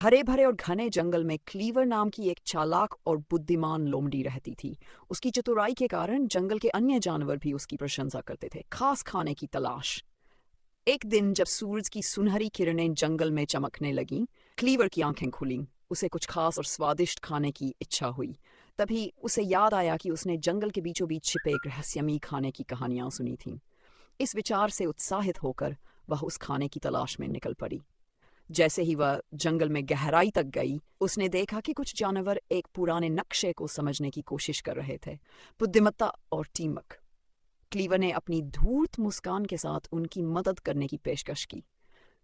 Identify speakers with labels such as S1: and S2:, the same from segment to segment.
S1: हरे भरे और घने जंगल में क्लीवर नाम की एक चालाक और बुद्धिमान लोमड़ी रहती थी। उसकी चतुराई के कारण जंगल के अन्य जानवर भी उसकी प्रशंसा करते थे, खास खाने की तलाश। एक दिन जब सूरज की सुनहरी किरणें जंगल में चमकने लगीं, क्लीवर की आंखें खुलीं। उसे कुछ खास और स्वादिष्ट खाने की इच्छा हुई। तभी उसे याद आया कि उसने जंगल के बीचों बीच छिपे एक रहस्यमयी खाने की कहानियां सुनी थीं। इस विचार से उत्साहित होकर वह उस खाने की तलाश में निकल पड़ी। जैसे ही वह जंगल में गहराई तक गई, उसने देखा कि कुछ जानवर एक पुराने नक्शे को समझने की कोशिश कर रहे थे। बुद्धिमत्ता और टीमवर्क। क्लीवर ने अपनी धूर्त मुस्कान के साथ उनकी मदद करने की पेशकश की।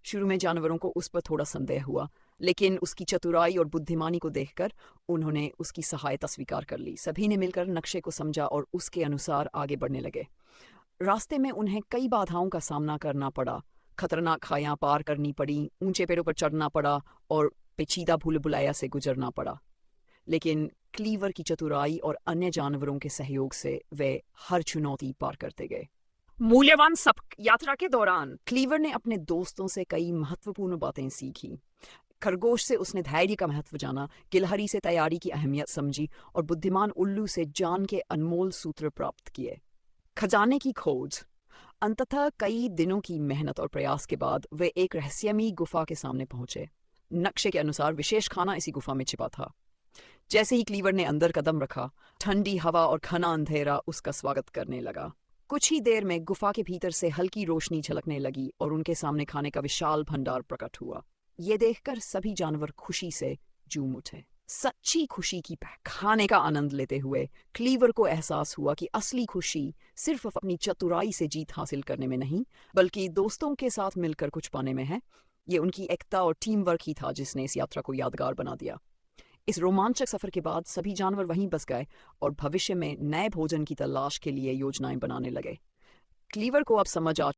S1: शुरू में जानवरों को उस पर थोड़ा संदेह हुआ, लेकिन उसकी चतुराई और बुद्धिमानी को देखकर उन्होंने उसकी सहायता स्वीकार कर ली। सभी ने मिलकर नक्शे को समझा और उसके अनुसार आगे बढ़ने लगे। रास्ते में उन्हें कई बाधाओं का सामना करना पड़ा। खतरनाक खाइयां पार करनी पड़ी, ऊंचे पेड़ों पर चढ़ना पड़ा और पेचीदा भूल भुलैया से गुजरना पड़ा। लेकिन क्लीवर की चतुराई और अन्य जानवरों के सहयोग से वे हर चुनौती पार करते गए। मूल्यवान सबक। यात्रा के दौरान क्लीवर ने अपने दोस्तों से कई महत्वपूर्ण बातें सीखी। खरगोश से उसने धैर्य का महत्व जाना, गिलहरी से तैयारी की अहमियत समझी और बुद्धिमान उल्लू से जान के अनमोल सूत्र प्राप्त किए। खजाने की खोज। अंततः कई दिनों की मेहनत और प्रयास के बाद वे एक रहस्यमयी गुफा के सामने पहुंचे। नक्शे के अनुसार विशेष खाना इसी गुफा में छिपा था। जैसे ही क्लीवर ने अंदर कदम रखा, ठंडी हवा और घना अंधेरा उसका स्वागत करने लगा। कुछ ही देर में गुफा के भीतर से हल्की रोशनी झलकने लगी और उनके सामने खाने का विशाल भंडार प्रकट हुआ। ये देखकर सभी जानवर खुशी से झूम उठे। सच्ची खुशी की खाने का आनंद लेते हुए क्लीवर को एहसास हुआ कि असली खुशी सिर्फ अपनी चतुराई से जीत हासिल करने में नहीं, बल्कि दोस्तों के साथ मिलकर कुछ पाने में है। ये उनकी एकता और टीम वर्क ही था जिसने इस यात्रा को यादगार बना दिया। इस रोमांचक सफर के बाद सभी जानवर वहीं बस गए और भविष्य में नए भोजन की तलाश के लिए योजनाएं बनाने लगे। क्लीवर को अब समझ आ